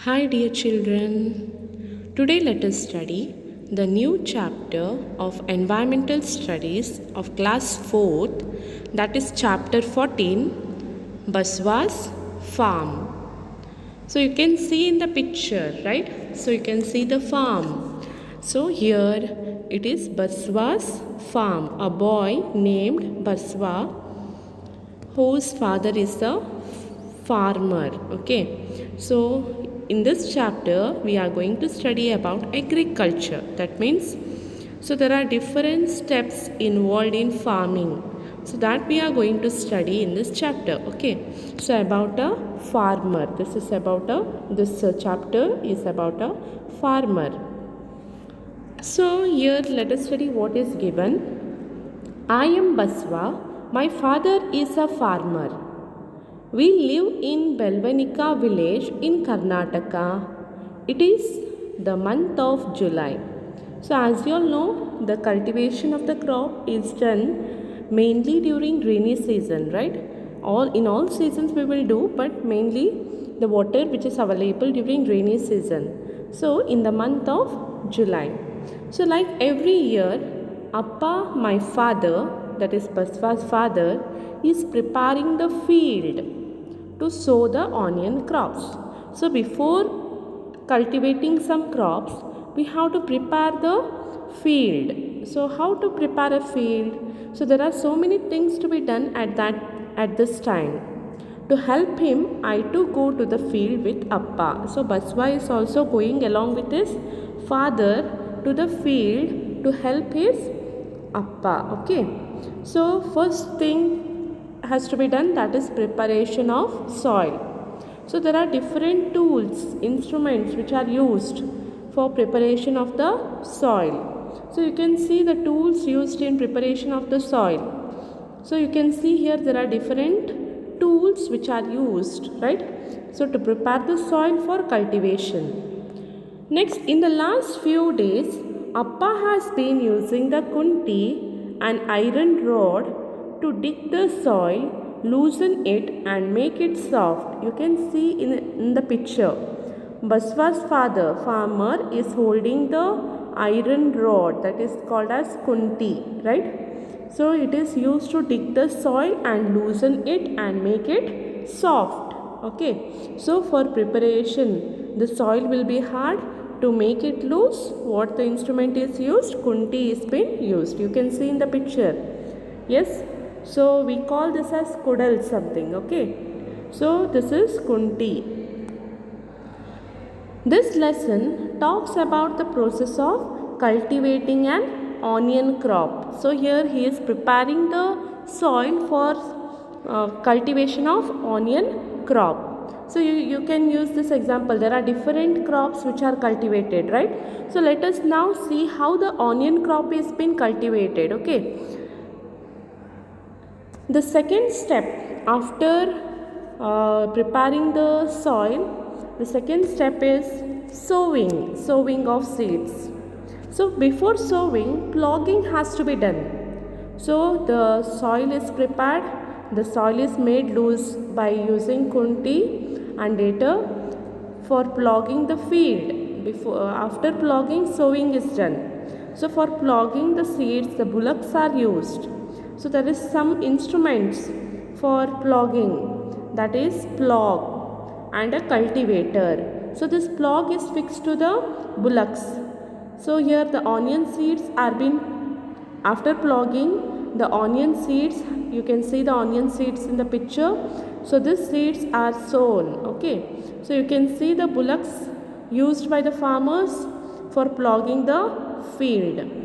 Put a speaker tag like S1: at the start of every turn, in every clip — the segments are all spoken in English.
S1: Hi, dear children. Today, let us study the new chapter of Environmental Studies of Class 4th, that is Chapter 14, Baswa's Farm. So, you can see in the picture, right? So, you can see the farm. So, here it is Baswa's farm. A boy named Baswa whose father is a farmer. Okay, so in this chapter we are going to study about agriculture. That means, so there are different steps involved in farming, so that we are going to study in this chapter. Okay, so about a farmer, this chapter is about a farmer. So here let us study what is given. I am Baswa. My father is a farmer. We live in Belvanika village in Karnataka. It is the month of July. So as you all know, the cultivation of the crop is done mainly during rainy season, right? In all seasons we will do, but mainly the water which is available during rainy season. So in the month of July. So like every year, Appa, my father, that is Baswa's father, is preparing the field to sow the onion crops. So before cultivating some crops, we have to prepare the field. So how to prepare a field? So there are so many things to be done at this time. To help him, I too go to the field with Appa. So Baswa is also going along with his father to the field to help his Appa. Okay. So first thing has to be done, that is preparation of soil. So there are different tools, instruments which are used for preparation of the soil. So you can see the tools used in preparation of the soil. So you can see here there are different tools which are used, right? So to prepare the soil for cultivation. Next, in the last few days, Appa has been using the kunti, an iron rod, to dig the soil, loosen it and make it soft. You can see in the picture. Baswa's father, farmer, is holding the iron rod that is called as kunti, right? So it is used to dig the soil and loosen it and make it soft. Okay. So for preparation, the soil will be hard. To make it loose, what the instrument is used? Kunti is been used. You can see in the picture. Yes. So we call this as kudal something. Okay. So this is kunti. This lesson talks about the process of cultivating an onion crop. So here he is preparing the soil for cultivation of onion crop. So you can use this example. There are different crops which are cultivated, right? So let us now see how the onion crop is being cultivated. Okay. The second step after preparing the soil, the second step is sowing of seeds. So before sowing, ploughing has to be done. So the soil is prepared, the soil is made loose by using kunti, and later for ploughing the field. After ploughing, sowing is done. So for ploughing the seeds, the bullocks are used. So there is some instruments for ploughing, that is plough and a cultivator. So this plough is fixed to the bullocks. So here the onion seeds are being, after ploughing the onion seeds, you can see the onion seeds in the picture. So these seeds are sown. Okay. So you can see the bullocks used by the farmers for ploughing the field.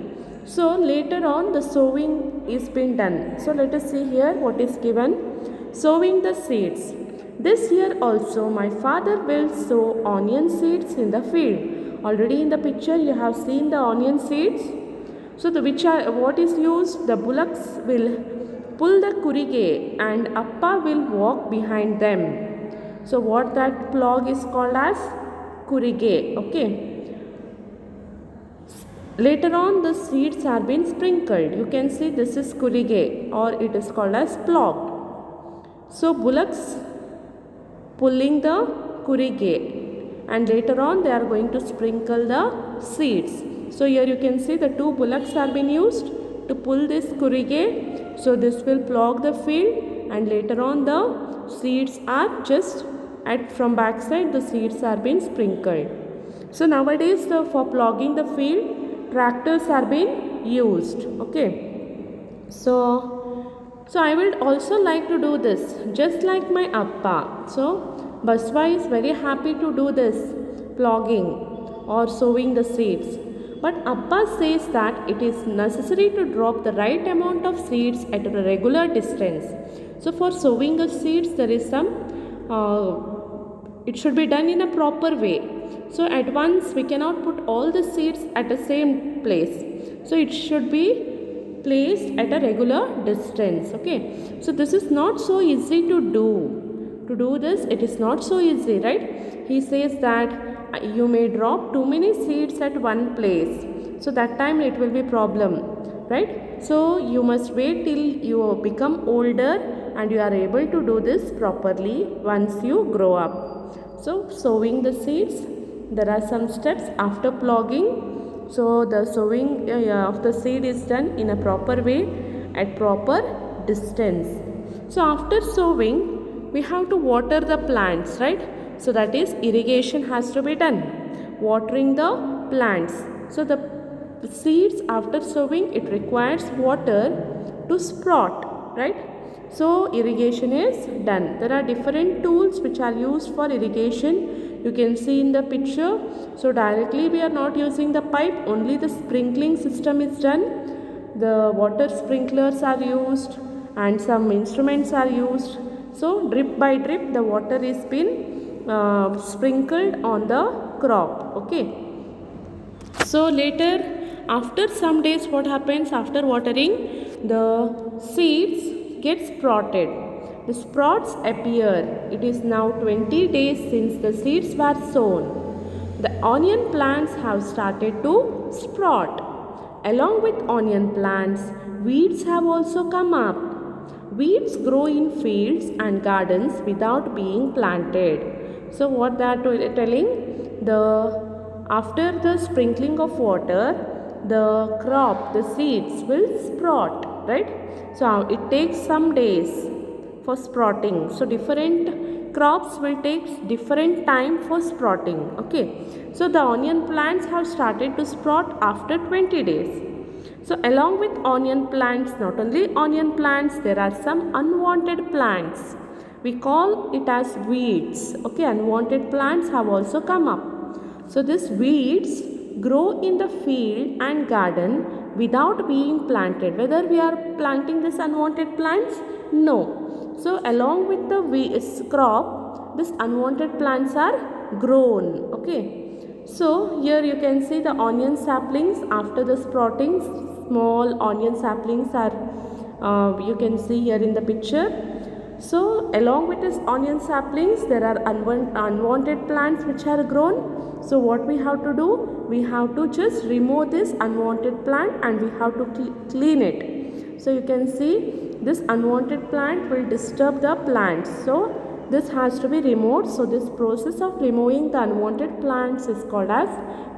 S1: So later on the sowing is being done. So let us see here what is given. Sowing the seeds. This year also my father will sow onion seeds in the field. Already in the picture you have seen the onion seeds. So what is used? The bullocks will pull the kurige and Appa will walk behind them. So what that plough is called as kurige. Okay. Later on the seeds are being sprinkled. You can see this is kurige, or it is called as plough. So bullocks pulling the kurige and later on they are going to sprinkle the seeds. So here you can see the 2 bullocks are being used to pull this kurige. So this will plough the field, and later on the seeds are just from backside the seeds are being sprinkled. So nowadays for ploughing the field, tractors are being used. Okay. So I would also like to do this just like my appa. So Baswa is very happy to do this ploughing or sowing the seeds. But Appa says that it is necessary to drop the right amount of seeds at a regular distance. So for sowing the seeds there is some it should be done in a proper way. So at once we cannot put all the seeds at the same place. So it should be placed at a regular distance. Okay. So this is not so easy to do. To do this, it is not so easy, right? He says that you may drop too many seeds at one place. So that time it will be problem, right? So you must wait till you become older and you are able to do this properly once you grow up. So sowing the seeds, there are some steps after ploughing. So the sowing of the seed is done in a proper way at proper distance. So after sowing, we have to water the plants, right? So that is irrigation has to be done, watering the plants. So the seeds after sowing, it requires water to sprout, right? So irrigation is done. There are different tools which are used for irrigation. You can see in the picture. So directly we are not using the pipe, only the sprinkling system is done. The water sprinklers are used and some instruments are used. So drip by drip the water is been sprinkled on the crop. Okay. So later, after some days, what happens after watering? The seeds get sprouted. The sprouts appear. It is now 20 days since the seeds were sown. The onion plants have started to sprout. Along with onion plants, weeds have also come up. Weeds grow in fields and gardens without being planted. So what they are telling? After the sprinkling of water, the crop, the seeds will sprout, right? So it takes some days for sprouting. So different crops will take different time for sprouting. Okay. So the onion plants have started to sprout after 20 days. So along with onion plants, not only onion plants, there are some unwanted plants. We call it as weeds. Okay, unwanted plants have also come up. So these weeds grow in the field and garden without being planted. Whether we are planting these unwanted plants? No. So along with the crop, these unwanted plants are grown. Okay. So here you can see the onion saplings after the sprouting. Small onion saplings are you can see here in the picture. So along with these onion saplings there are unwanted plants which are grown. So what we have to do? We have to just remove this unwanted plant and we have to clean it. So you can see this unwanted plant will disturb the plants. So this has to be removed. So this process of removing the unwanted plants is called as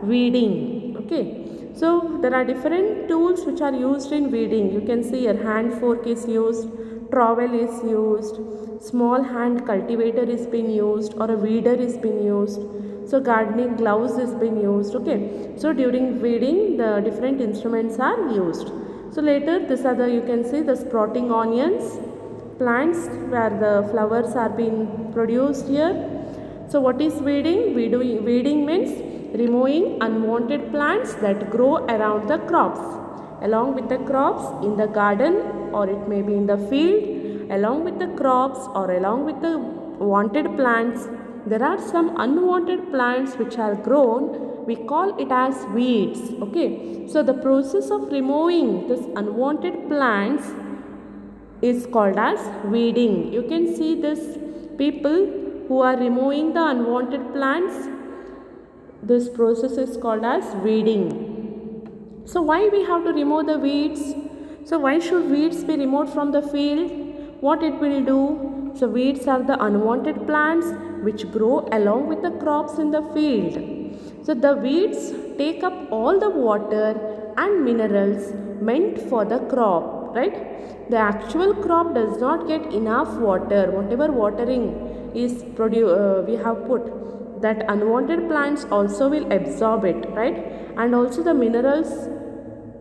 S1: weeding. Okay. So there are different tools which are used in weeding. You can see your hand fork is used, trowel is used, small hand cultivator is being used, or a weeder is being used. So gardening gloves is being used. Okay. So during weeding the different instruments are used. So later this other you can see the sprouting onions plants where the flowers are being produced here. So what is weeding? Weeding means removing unwanted plants that grow around the crops. Along with the crops in the garden or it may be in the field, along with the crops or along with the wanted plants, there are some unwanted plants which are grown. We call it as weeds. Okay. So the process of removing this unwanted plants is called as weeding. You can see this people who are removing the unwanted plants. This process is called as weeding. So why we have to remove the weeds? So why should weeds be removed from the field? What it will do? So weeds are the unwanted plants which grow along with the crops in the field. So the weeds take up all the water and minerals meant for the crop, right? The actual crop does not get enough water. Whatever watering is we have put, that unwanted plants also will absorb it, right? And also the minerals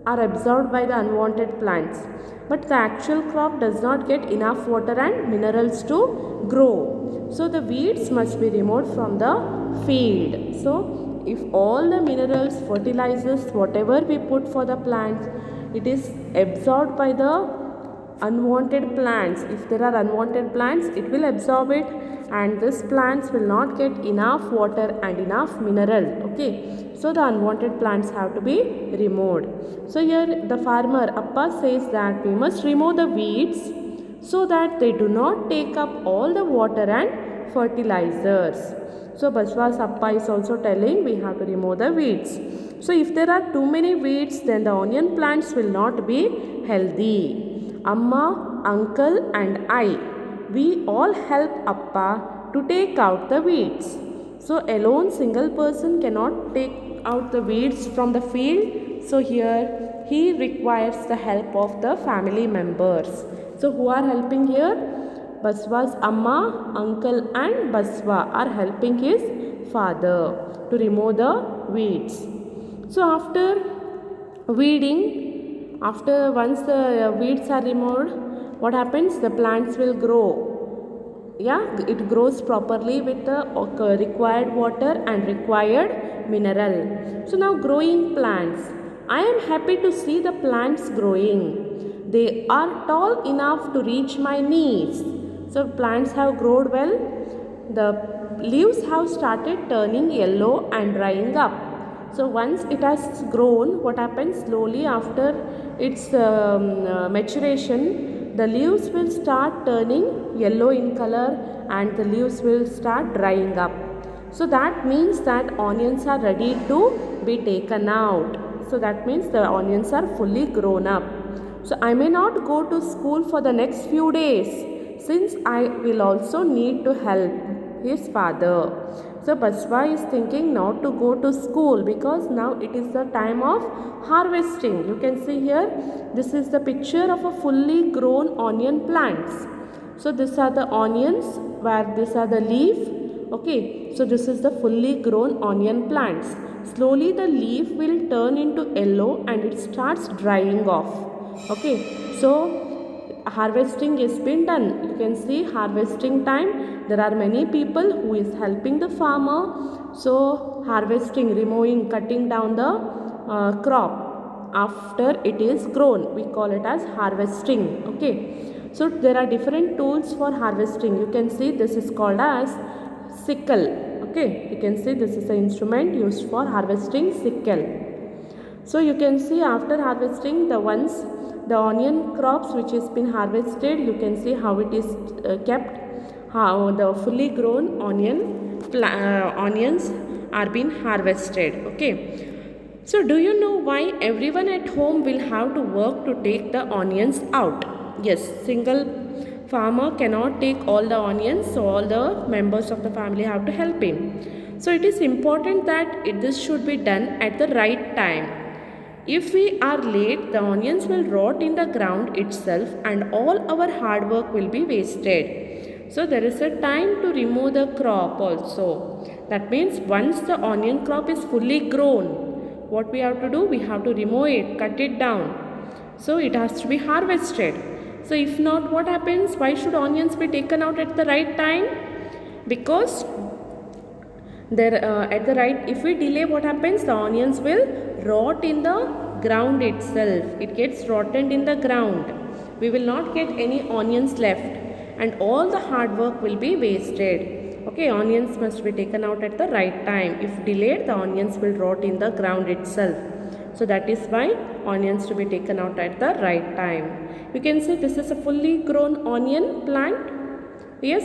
S1: are absorbed by the unwanted plants. But the actual crop does not get enough water and minerals to grow. So the weeds must be removed from the field. So if all the minerals, fertilizers, whatever we put for the plants, it is absorbed by the unwanted plants. If there are unwanted plants, it will absorb it, and these plants will not get enough water and enough mineral. Okay, so the unwanted plants have to be removed. So here the farmer Appa says that we must remove the weeds so that they do not take up all the water and fertilizers. So Baswa's Appa is also telling we have to remove the weeds. So if there are too many weeds, then the onion plants will not be healthy. Amma, uncle and I, we all help Appa to take out the weeds. So alone single person cannot take out the weeds from the field. So here he requires the help of the family members. So who are helping here? Baswa's Amma, uncle and Baswa are helping his father to remove the weeds. So after weeding, once the weeds are removed, what happens? The plants will grow. Yeah, it grows properly with the required water and required mineral. So now growing plants. I am happy to see the plants growing. They are tall enough to reach my knees. So plants have grown well. The leaves have started turning yellow and drying up. So once it has grown, what happens? Slowly after its maturation, the leaves will start turning yellow in color and the leaves will start drying up. So that means that onions are ready to be taken out. So that means the onions are fully grown up. So I may not go to school for the next few days, since I will also need to help his father. So Baswa is thinking not to go to school because now it is the time of harvesting. You can see here, this is the picture of a fully grown onion plants. So these are the onions, where these are the leaf. Okay, so this is the fully grown onion plants. Slowly the leaf will turn into yellow and it starts drying off. Okay, so harvesting is been done. You can see harvesting time. There are many people who is helping the farmer. So harvesting, removing, cutting down the crop after it is grown. We call it as harvesting. Okay. So there are different tools for harvesting. You can see this is called as sickle. Okay. You can see this is the instrument used for harvesting, sickle. So you can see after harvesting the onion crops which has been harvested, you can see how it is kept, how the fully grown onions are being harvested. Okay. So do you know why everyone at home will have to work to take the onions out? Yes, single farmer cannot take all the onions, so all the members of the family have to help him. So it is important that this should be done at the right time. If we are late, the onions will rot in the ground itself and all our hard work will be wasted. So there is a time to remove the crop also. That means once the onion crop is fully grown, what we have to do? We have to remove it, cut it down. So it has to be harvested. So if not, what happens? Why should onions be taken out at the right time? Because if we delay, what happens? The onions will rot in the ground itself. It gets rotten in the ground. We will not get any onions left and all the hard work will be wasted. Okay, onions must be taken out at the right time. If delayed, the onions will rot in the ground itself. So that is why onions to be taken out at the right time. You can see this is a fully grown onion plant. Yes,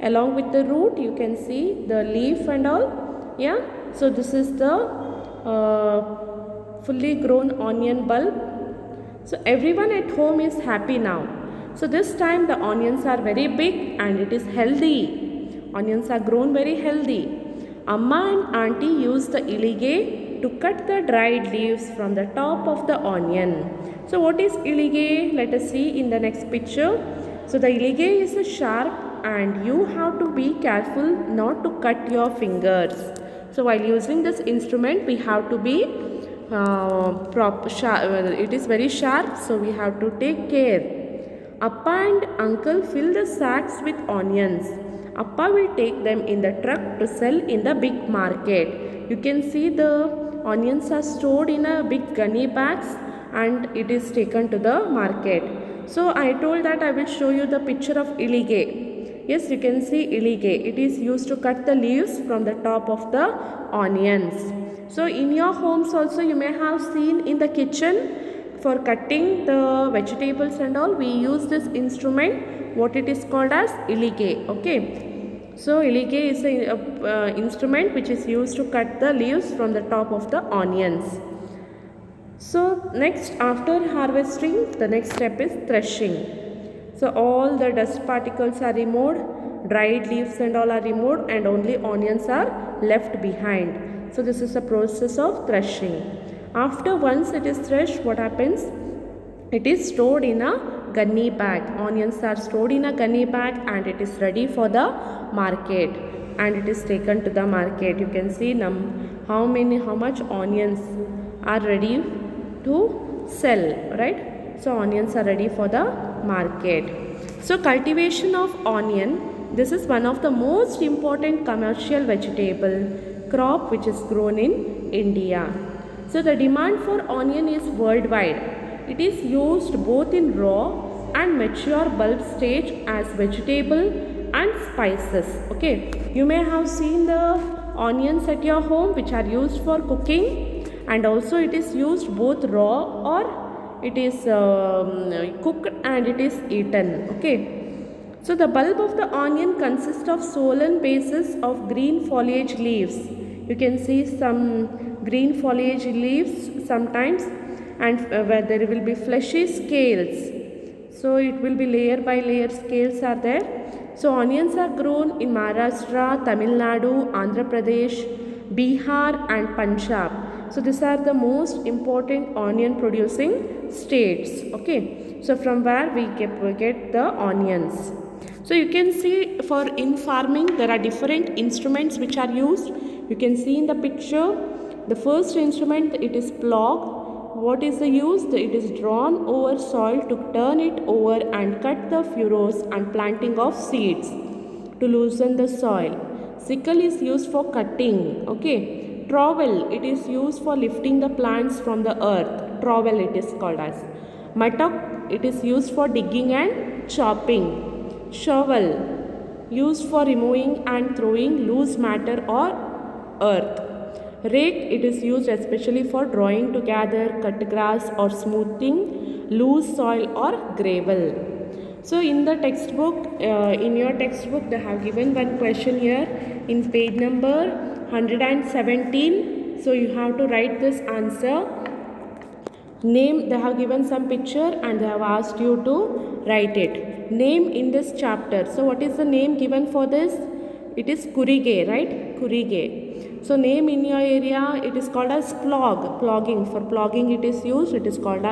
S1: along with the root you can see the leaf and all. Yeah, so this is the fully grown onion bulb. So everyone at home is happy now. So this time the onions are very big and it is healthy. Onions are grown very healthy. Amma and auntie use the ilige to cut the dried leaves from the top of the onion. So what is ilige? Let us see in the next picture. So the ilige is a sharp and you have to be careful not to cut your fingers. So while using this instrument we have to be it is very sharp, so we have to take care. Appa and uncle fill the sacks with onions. Appa will take them in the truck to sell in the big market. You can see the onions are stored in a big gunny bags and it is taken to the market. So I told that I will show you the picture of ilige. Yes, you can see ilige. It is used to cut the leaves from the top of the onions. So in your homes also you may have seen in the kitchen for cutting the vegetables and all we use this instrument, what it is called as ilige. Okay, so ilige is a instrument which is used to cut the leaves from the top of the onions. So next, after harvesting, the next step is threshing. So all the dust particles are removed, dried leaves and all are removed and only onions are left behind. So this is the process of threshing. After once it is threshed, what happens? It is stored in a gunny bag. Onions are stored in a gunny bag and it is ready for the market and it is taken to the market. You can see how much onions are ready to sell, right? So onions are ready for the market. So cultivation of onion, this is one of the most important commercial vegetable crop which is grown in India. So the demand for onion is worldwide. It is used both in raw and mature bulb stage as vegetable and spices. Okay, you may have seen the onions at your home which are used for cooking, and also it is used both raw or it is cooked and it is eaten. Okay. So the bulb of the onion consists of swollen bases of green foliage leaves. You can see some green foliage leaves sometimes, and where there will be fleshy scales. So it will be layer by layer scales are there. So onions are grown in Maharashtra, Tamil Nadu, Andhra Pradesh, Bihar and Punjab. So these are the most important onion producing states. Okay. So from where we get the onions. So you can see for in farming there are different instruments which are used. You can see in the picture the first instrument, it is plough. What is the use? It is drawn over soil to turn it over and cut the furrows and planting of seeds to loosen the soil. Sickle is used for cutting. Okay. Trowel, it is used for lifting the plants from the earth. Trowel it is called as. Mattock, it is used for digging and chopping. Shovel, used for removing and throwing loose matter or earth. Rake, it is used especially for drawing together cut grass or smoothing loose soil or gravel. So in the textbook, in your textbook they have given one question here in page number 117. So you have to write this answer. Name, they have given some picture and they have asked you to write it. Name in this chapter. So what is the name given for this? It is kurige, right? Kurige. So name in your area, it is called as plogging. For plogging it is used. It is called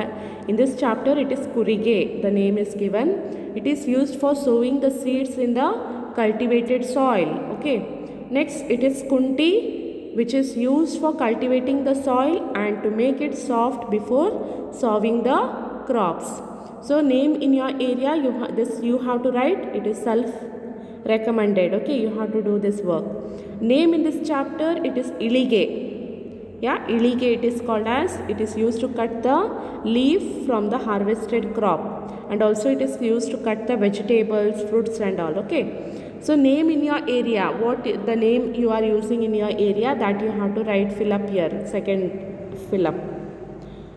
S1: in this chapter it is kurige. The name is given. It is used for sowing the seeds in the cultivated soil. Okay. Next it is kunti, which is used for cultivating the soil and to make it soft before sowing the crops. So name in your area, you have to write. It is self recommended. Okay, you have to do this work. Name in this chapter, it is ilige. Yeah, ilige it is called as. It is used to cut the leaf from the harvested crop, and also it is used to cut the vegetables, fruits and all. Okay. So name in your area, what the name you are using in your area, that you have to write, fill up here, second fill up.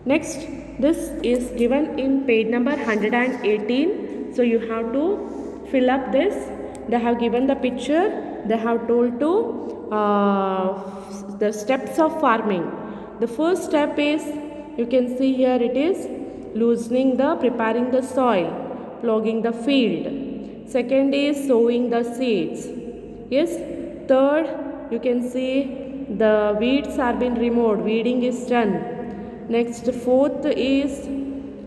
S1: Next, this is given in page number 118. So you have to fill up this. They have given the picture. They have told to the steps of farming. The first step is, you can see here it is preparing the soil, ploughing the field. Second is sowing the seeds. Yes. Third, you can see the weeds are been removed, weeding is done. Next, fourth is,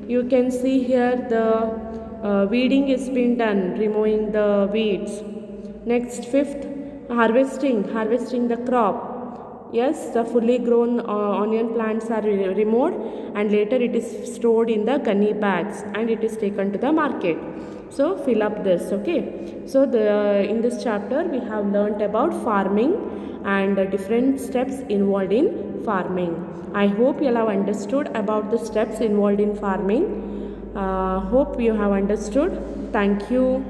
S1: you can see here the weeding is been done, removing the weeds. Next, fifth, harvesting the crop. Yes, the fully grown onion plants are removed, and later it is stored in the gunny bags and it is taken to the market. So fill up this. Okay, so in this chapter we have learnt about farming and different steps involved in farming. I hope you have understood about the steps involved in farming. Hope you have understood. Thank you.